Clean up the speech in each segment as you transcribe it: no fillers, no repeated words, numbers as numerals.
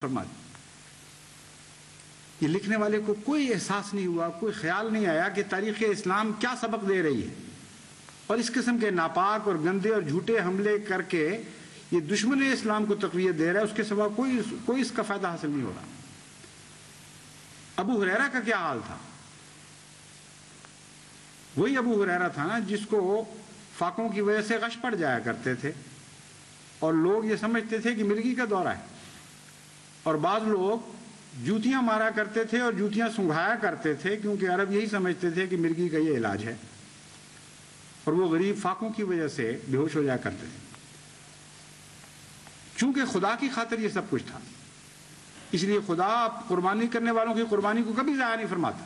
فرما دی۔ یہ لکھنے والے کو کوئی احساس نہیں ہوا، کوئی خیال نہیں آیا کہ تاریخ اسلام کیا سبق دے رہی ہے، اور اس قسم کے ناپاک اور گندے اور جھوٹے حملے کر کے یہ دشمن اسلام کو تقویت دے رہا ہے، اس کے سوا کوئی اس کا فائدہ حاصل نہیں ہو رہا۔ ابو ہریرہ کا کیا حال تھا؟ وہی ابو ہریرہ تھا نا جس کو فاقوں کی وجہ سے غش پڑ جایا کرتے تھے، اور لوگ یہ سمجھتے تھے کہ مرگی کا دورہ ہے، اور بعض لوگ جوتیاں مارا کرتے تھے اور جوتیاں سنگھایا کرتے تھے، کیونکہ عرب یہی سمجھتے تھے کہ مرگی کا یہ علاج ہے، اور وہ غریب فاقوں کی وجہ سے بے ہوش ہو جایا کرتے تھے۔ چونکہ خدا کی خاطر یہ سب کچھ تھا، اس لیے خدا قربانی کرنے والوں کی قربانی کو کبھی ضائع نہیں فرماتا۔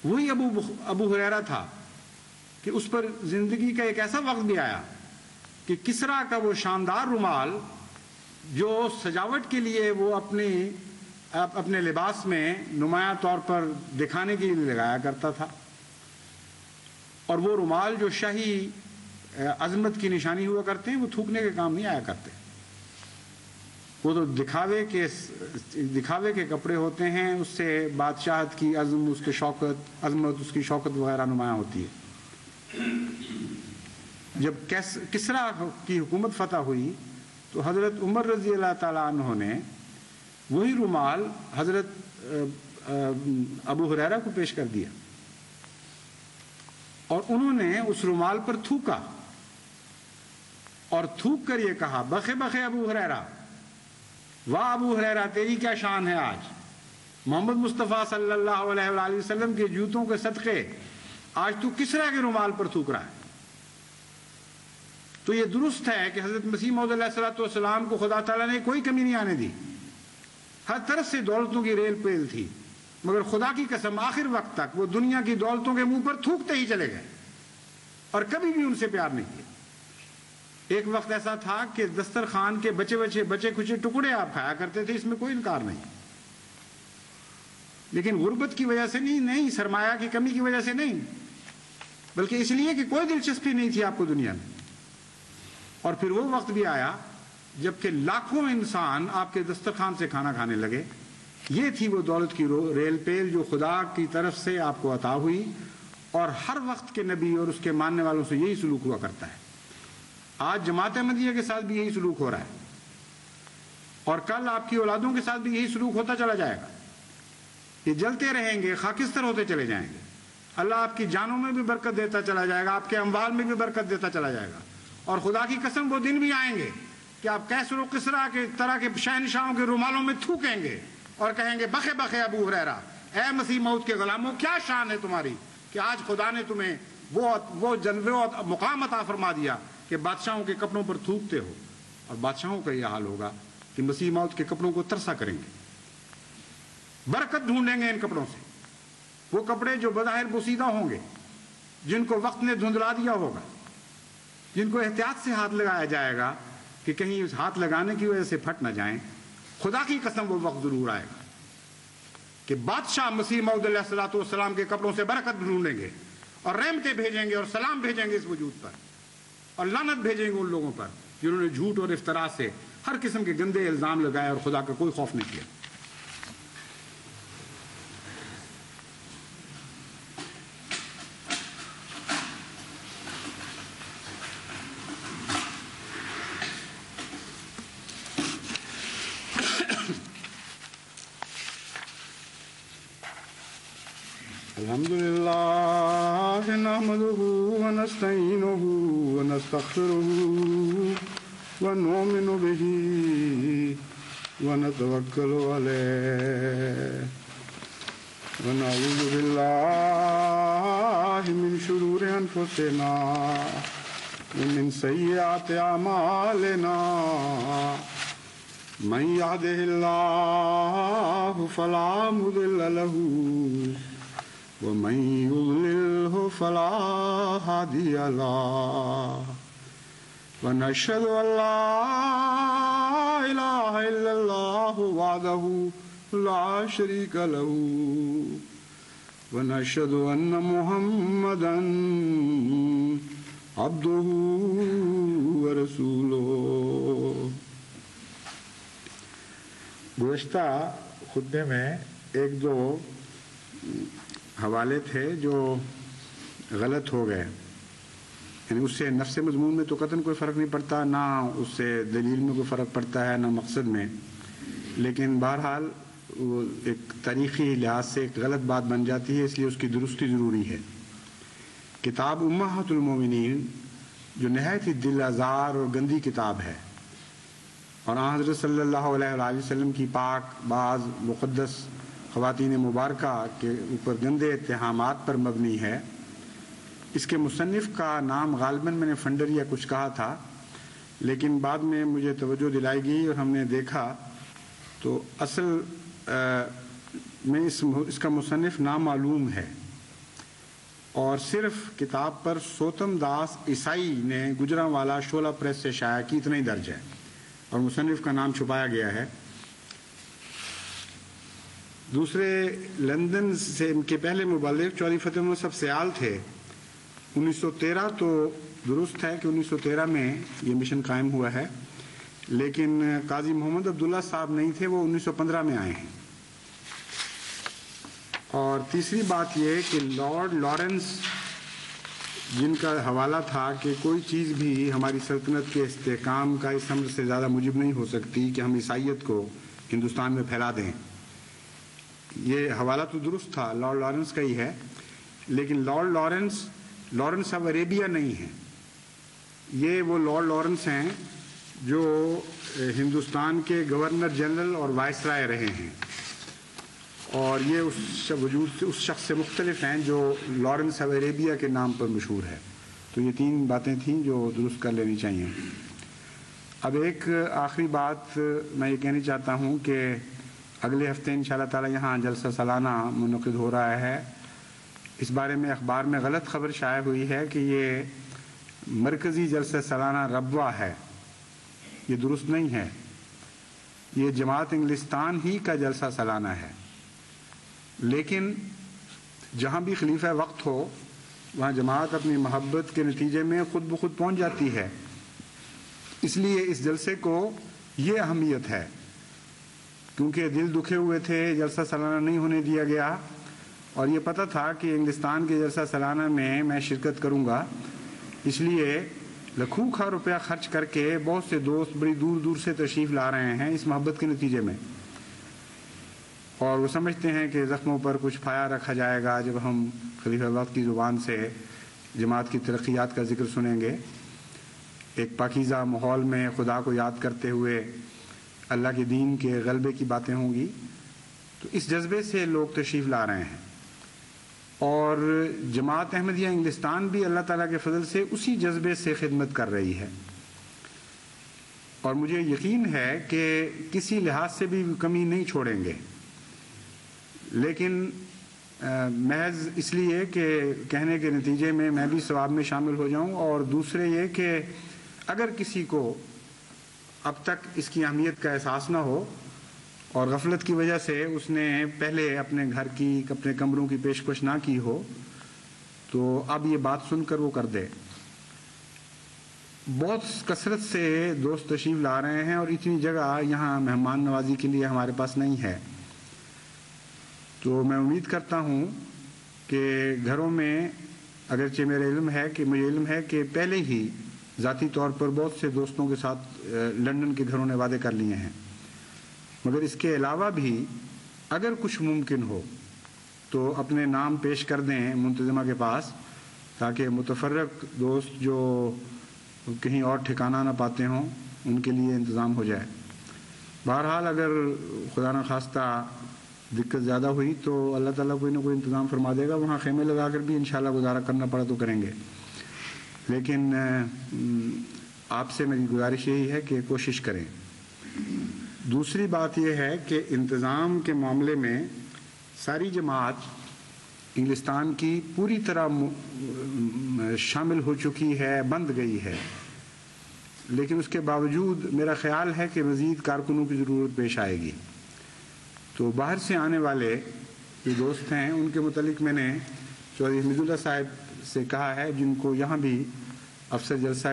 وہی ابو ہریرہ تھا کہ اس پر زندگی کا ایک ایسا وقت بھی آیا کہ کسریٰ کا وہ شاندار رومال جو سجاوٹ کے لیے وہ اپنے لباس میں نمایاں طور پر دکھانے کے لیے لگایا کرتا تھا، اور وہ رومال جو شاہی عظمت کی نشانی ہوا کرتے ہیں، وہ تھوکنے کے کام نہیں آیا کرتے، وہ تو دکھاوے کے کپڑے ہوتے ہیں، اس سے بادشاہت کی عظمت، اس کی شوکت وغیرہ نمایاں ہوتی ہے۔ جب کسریٰ کی حکومت فتح ہوئی تو حضرت عمر رضی اللہ تعالیٰ عنہ نے وہی رومال حضرت ابو ہریرہ کو پیش کر دیا، اور انہوں نے اس رومال پر تھوکا، اور تھوک کر یہ کہا، بخے بخے ابو ہریرہ، واہ ابو ہریرہ تیری کیا شان ہے آج، محمد مصطفیٰ صلی اللہ علیہ وآلہ وسلم کے جوتوں کے صدقے آج تو کسریٰ کے رومال پر تھوک رہا ہے۔ تو یہ درست ہے کہ حضرت مسیح موعود علیہ السلام کو خدا تعالیٰ نے کوئی کمی نہیں آنے دی، ہر طرف سے دولتوں کی ریل پیل تھی، مگر خدا کی قسم آخر وقت تک وہ دنیا کی دولتوں کے منہ پر تھوکتے ہی چلے گئے، اور کبھی بھی ان سے پیار نہیں کیا۔ ایک وقت ایسا تھا کہ دسترخوان کے بچے کچے ٹکڑے آپ کھایا کرتے تھے، اس میں کوئی انکار نہیں، لیکن غربت کی وجہ سے نہیں، سرمایہ کی کمی کی وجہ سے نہیں، بلکہ اس لیے کہ کوئی دلچسپی نہیں تھی آپ کو دنیا میں۔ اور پھر وہ وقت بھی آیا جبکہ لاکھوں انسان آپ کے دسترخوان سے کھانا کھانے لگے۔ یہ تھی وہ دولت کی ریل پیل جو خدا کی طرف سے آپ کو عطا ہوئی، اور ہر وقت کے نبی اور اس کے ماننے والوں سے یہی سلوک ہوا کرتا ہے۔ آج جماعت احمدیہ کے ساتھ بھی یہی سلوک ہو رہا ہے، اور کل آپ کی اولادوں کے ساتھ بھی یہی سلوک ہوتا چلا جائے گا۔ یہ جلتے رہیں گے، خاکستر ہوتے چلے جائیں گے۔ اللہ آپ کی جانوں میں بھی برکت دیتا چلا جائے گا، آپ کے اموال میں بھی برکت دیتا چلا جائے گا، اور خدا کی قسم وہ دن بھی آئیں گے کہ آپ کیسر و کسریٰ کے طرح کے شہنشاہوں کے رومالوں میں تھوکیں گے اور کہیں گے، بخے بخے ابو ہریرہ، اے مسیح موعود کے غلاموں، کیا شان ہے تمہاری کہ آج خدا نے تمہیں وہ جلوے اور مقام عطا فرما دیا کہ بادشاہوں کے کپڑوں پر تھوکتے ہو۔ اور بادشاہوں کا یہ حال ہوگا کہ مسیح موعود کے کپڑوں کو ترسا کریں گے، برکت ڈھونڈیں گے ان کپڑوں سے، وہ کپڑے جو بظاہر بوسیدہ ہوں گے، جن کو وقت نے دھندلا دیا ہوگا، جن کو احتیاط سے ہاتھ لگایا جائے گا کہ کہیں اس ہاتھ لگانے کی وجہ سے پھٹ نہ جائیں۔ خدا کی قسم وہ وقت ضرور آئے گا کہ بادشاہ مسیح موعود علیہ السلام کے کپڑوں سے برکت ڈھونڈیں گے، اور رحمتیں بھیجیں گے، اور سلام بھیجیں گے اس وجود پر، اور لعنت بھیجیں گے ان لوگوں پر جنہوں نے جھوٹ اور افتراء سے ہر قسم کے گندے الزام لگائے اور خدا کا کوئی خوف نہیں کیا۔ الحمدللہ نحمدہ ونستعینہ ونستغفرہ ونؤمن بہ ونتوکل علیہ ونعوذ باللہ من شرور انفسنا ومن سیئات اعمالنا من یہدہ اللہ فلا مضل لہ ومن يضلله فلا هادي له ونشهد أن لا إله إلا الله وحده لا شريك له ونشهد أن محمدا عبده ورسوله گزشتہ خطبے میں ایک دو حوالے تھے جو غلط ہو گئے، یعنی اس سے نفس مضمون میں تو قطعاً کوئی فرق نہیں پڑتا، نہ اس سے دلیل میں کوئی فرق پڑتا ہے، نہ مقصد میں، لیکن بہرحال وہ ایک تاریخی لحاظ سے ایک غلط بات بن جاتی ہے، اس لیے اس کی درستی ضروری ہے۔ کتاب امہات المومنین جو نہایت ہی دل آزار اور گندی کتاب ہے، اور حضرت صلی اللہ علیہ وآلہ وسلم کی پاک بعض مقدس خواتین مبارکہ کے اوپر گندے اتہامات پر مبنی ہے۔ اس کے مصنف کا نام غالباً میں نے فنڈر یا کچھ کہا تھا، لیکن بعد میں مجھے توجہ دلائی گئی اور ہم نے دیکھا تو اصل میں اس کا مصنف نامعلوم ہے، اور صرف کتاب پر سوتم داس عیسائی نے گجرانوالا شولہ پریس سے شائع کی، اتنا ہی درج ہے، اور مصنف کا نام چھپایا گیا ہے۔ دوسرے لندن سے ان کے پہلے مبلغ چودھری فتح محمد صاحب سیال تھے۔ 1913 تو درست ہے کہ 1913 میں یہ مشن قائم ہوا ہے، لیکن قاضی محمد عبداللہ صاحب نہیں تھے، وہ 1915 میں آئے ہیں۔ اور تیسری بات یہ کہ لارڈ لارنس جن کا حوالہ تھا کہ کوئی چیز بھی ہماری سلطنت کے استحکام کا اس امر سے زیادہ موجب نہیں ہو سکتی کہ ہم عیسائیت کو ہندوستان میں پھیلا دیں، یہ حوالہ تو درست تھا، لارڈ لارنس کا ہی ہے، لیکن لارڈ لارنس آف عربیہ نہیں ہے، یہ وہ لارڈ لارنس ہیں جو ہندوستان کے گورنر جنرل اور وائس رائے رہے ہیں، اور یہ اس شخص سے مختلف ہیں جو لارنس آف عربیہ کے نام پر مشہور ہے۔ تو یہ تین باتیں تھیں جو درست کر لینی چاہیے۔ اب ایک آخری بات میں یہ کہنا چاہتا ہوں کہ اگلے ہفتے انشاءاللہ تعالی یہاں جلسہ سالانہ منعقد ہو رہا ہے۔ اس بارے میں اخبار میں غلط خبر شائع ہوئی ہے کہ یہ مرکزی جلسہ سالانہ ربوہ ہے، یہ درست نہیں ہے، یہ جماعت انگلستان ہی کا جلسہ سالانہ ہے، لیکن جہاں بھی خلیفہ وقت ہو وہاں جماعت اپنی محبت کے نتیجے میں خود بخود پہنچ جاتی ہے، اس لیے اس جلسے کو یہ اہمیت ہے، کیونکہ دل دکھے ہوئے تھے، جلسہ سالانہ نہیں ہونے دیا گیا، اور یہ پتہ تھا کہ انگلستان کے جلسہ سالانہ میں شرکت کروں گا، اس لیے لاکھوں روپیہ خرچ کر کے بہت سے دوست بڑی دور دور سے تشریف لا رہے ہیں اس محبت کے نتیجے میں، اور وہ سمجھتے ہیں کہ زخموں پر کچھ پھایا رکھا جائے گا جب ہم خلیفہ وقت کی زبان سے جماعت کی ترقیات کا ذکر سنیں گے، ایک پاکیزہ ماحول میں خدا کو یاد کرتے ہوئے اللہ کے دین کے غلبے کی باتیں ہوں گی، تو اس جذبے سے لوگ تشریف لا رہے ہیں، اور جماعت احمدیہ انگلستان بھی اللہ تعالیٰ کے فضل سے اسی جذبے سے خدمت کر رہی ہے، اور مجھے یقین ہے کہ کسی لحاظ سے بھی کمی نہیں چھوڑیں گے، لیکن محض اس لیے کہ کہنے کے نتیجے میں بھی ثواب میں شامل ہو جاؤں، اور دوسرے یہ کہ اگر کسی کو اب تک اس کی اہمیت کا احساس نہ ہو اور غفلت کی وجہ سے اس نے پہلے اپنے گھر کی اپنے کمروں کی پیشکش نہ کی ہو، تو اب یہ بات سن کر وہ کر دے۔ بہت کثرت سے دوست تشریف لا رہے ہیں، اور اتنی جگہ یہاں مہمان نوازی کے لیے ہمارے پاس نہیں ہے، تو میں امید کرتا ہوں کہ گھروں میں، اگرچہ مجھے علم ہے کہ پہلے ہی ذاتی طور پر بہت سے دوستوں کے ساتھ لندن کے گھروں نے وعدے کر لیے ہیں، مگر اس کے علاوہ بھی اگر کچھ ممکن ہو تو اپنے نام پیش کر دیں منتظمہ کے پاس، تاکہ متفرق دوست جو کہیں اور ٹھکانہ نہ پاتے ہوں ان کے لیے انتظام ہو جائے۔ بہرحال اگر خدا نہ خواستہ دقت زیادہ ہوئی تو اللہ تعالیٰ کوئی نہ کوئی انتظام فرما دے گا، وہاں خیمے لگا کر بھی انشاءاللہ گزارا کرنا پڑا تو کریں گے، لیکن آپ سے میری گزارش یہی ہے کہ کوشش کریں۔ دوسری بات یہ ہے کہ انتظام کے معاملے میں ساری جماعت انگلستان کی پوری طرح شامل ہو چکی ہے، بند گئی ہے، لیکن اس کے باوجود میرا خیال ہے کہ مزید کارکنوں کی ضرورت پیش آئے گی، تو باہر سے آنے والے جو دوست ہیں ان کے متعلق میں نے چودھری حمید اللہ صاحب سے کہا ہے، جن کو یہاں بھی افسر جلسہ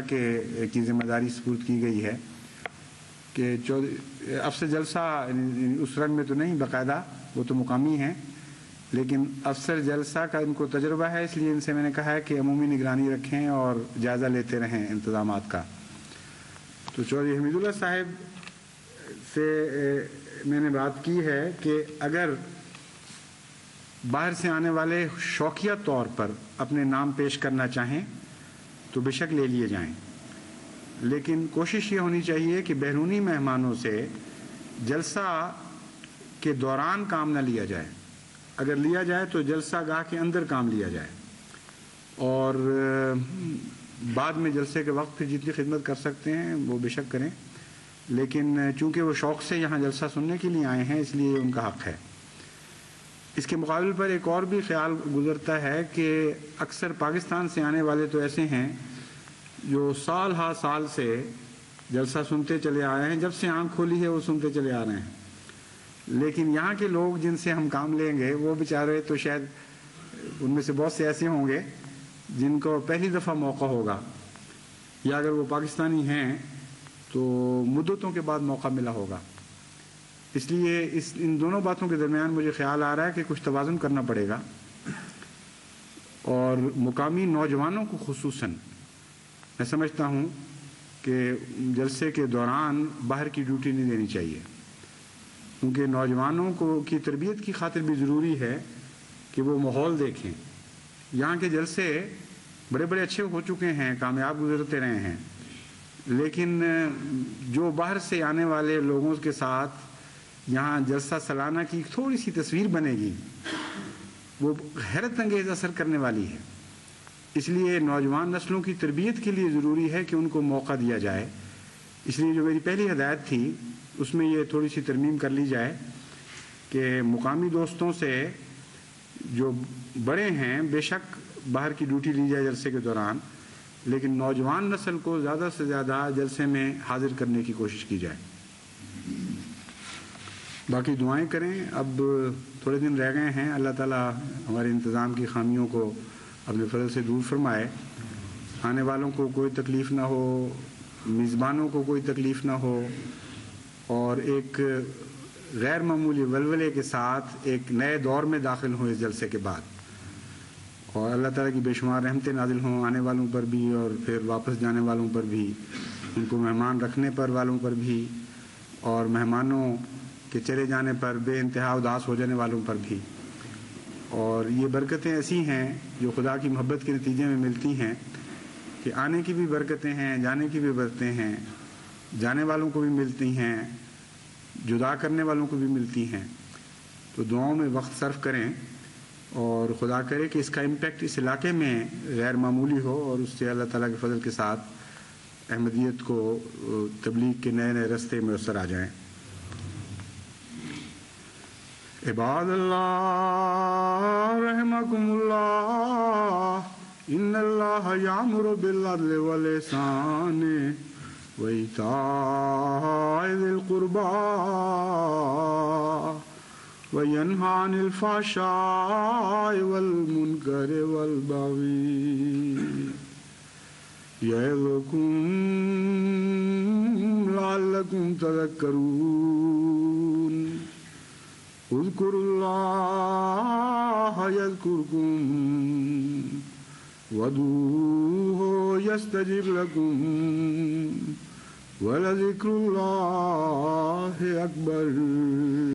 کی ذمہ داری سپرد کی گئی ہے، کہ افسر جلسہ اس رنگ میں تو نہیں باقاعدہ، وہ تو مقامی ہیں، لیکن افسر جلسہ کا ان کو تجربہ ہے، اس لیے ان سے میں نے کہا ہے کہ عمومی نگرانی رکھیں اور جائزہ لیتے رہیں انتظامات کا۔ تو چودھری حمید اللہ صاحب سے میں نے بات کی ہے کہ اگر باہر سے آنے والے شوقیہ طور پر اپنے نام پیش کرنا چاہیں تو بے شک لے لیے جائیں، لیکن کوشش یہ ہونی چاہیے کہ بیرونی مہمانوں سے جلسہ کے دوران کام نہ لیا جائے، اگر لیا جائے تو جلسہ گاہ کے اندر کام لیا جائے، اور بعد میں جلسے کے وقت پھر جتنی خدمت کر سکتے ہیں وہ بے شک کریں، لیکن چونکہ وہ شوق سے یہاں جلسہ سننے کے لیے آئے ہیں اس لیے ان کا حق ہے۔ اس کے مقابل پر ایک اور بھی خیال گزرتا ہے کہ اکثر پاکستان سے آنے والے تو ایسے ہیں جو سال ہا سال سے جلسہ سنتے چلے آئے ہیں، جب سے آنکھ کھولی ہے وہ سنتے چلے آ رہے ہیں، لیکن یہاں کے لوگ جن سے ہم کام لیں گے وہ بیچارے تو شاید ان میں سے بہت سے ایسے ہوں گے جن کو پہلی دفعہ موقع ہوگا، یا اگر وہ پاکستانی ہیں تو مدتوں کے بعد موقع ملا ہوگا۔ اس لیے ان دونوں باتوں کے درمیان مجھے خیال آ رہا ہے کہ کچھ توازن کرنا پڑے گا، اور مقامی نوجوانوں کو خصوصاً میں سمجھتا ہوں کہ جلسے کے دوران باہر کی ڈیوٹی نہیں دینی چاہیے، کیونکہ نوجوانوں کی تربیت کی خاطر بھی ضروری ہے کہ وہ ماحول دیکھیں۔ یہاں کے جلسے بڑے بڑے اچھے ہو چکے ہیں، کامیاب گزرتے رہے ہیں، لیکن جو باہر سے آنے والے لوگوں کے ساتھ یہاں جلسہ سالانہ کی تھوڑی سی تصویر بنے گی وہ حیرت انگیز اثر کرنے والی ہے۔ اس لیے نوجوان نسلوں کی تربیت کے لیے ضروری ہے کہ ان کو موقع دیا جائے۔ اس لیے جو میری پہلی ہدایت تھی اس میں یہ تھوڑی سی ترمیم کر لی جائے کہ مقامی دوستوں سے جو بڑے ہیں بے شک باہر کی ڈیوٹی لی جائے جلسے کے دوران، لیکن نوجوان نسل کو زیادہ سے زیادہ جلسے میں حاضر کرنے کی کوشش کی جائے۔ باقی دعائیں کریں، اب تھوڑے دن رہ گئے ہیں، اللہ تعالیٰ ہمارے انتظام کی خامیوں کو اپنے فضل سے دور فرمائے، آنے والوں کو کوئی تکلیف نہ ہو، میزبانوں کو کوئی تکلیف نہ ہو، اور ایک غیر معمولی ولولے کے ساتھ ایک نئے دور میں داخل ہوں اس جلسے کے بعد، اور اللہ تعالیٰ کی بے شمار رحمتیں نازل ہوں آنے والوں پر بھی اور پھر واپس جانے والوں پر بھی، ان کو مہمان رکھنے پر والوں پر بھی، اور مہمانوں کے چلے جانے پر بے انتہا اداس ہو جانے والوں پر بھی۔ اور یہ برکتیں ایسی ہیں جو خدا کی محبت کے نتیجے میں ملتی ہیں کہ آنے کی بھی برکتیں ہیں، جانے کی بھی برکتیں ہیں، جانے والوں کو بھی ملتی ہیں، جدا کرنے والوں کو بھی ملتی ہیں۔ تو دعاؤں میں وقت صرف کریں اور خدا کرے کہ اس کا امپیکٹ اس علاقے میں غیر معمولی ہو، اور اس سے اللہ تعالیٰ کے فضل کے ساتھ احمدیت کو تبلیغ کے نئے نئے رستے میسر آ جائیں۔ عباد اللہ رحمکم اللہ، ان اللہ یامر بالعدل والاحسان وایتاء ذی القربی وینہی عن الفحشاء والمنکر والبغی یعظکم لعلکم تذکرون۔ اذکروا اللہ یذکرکم وادعوہ یستجب لکم ولذکر اللہ اکبر۔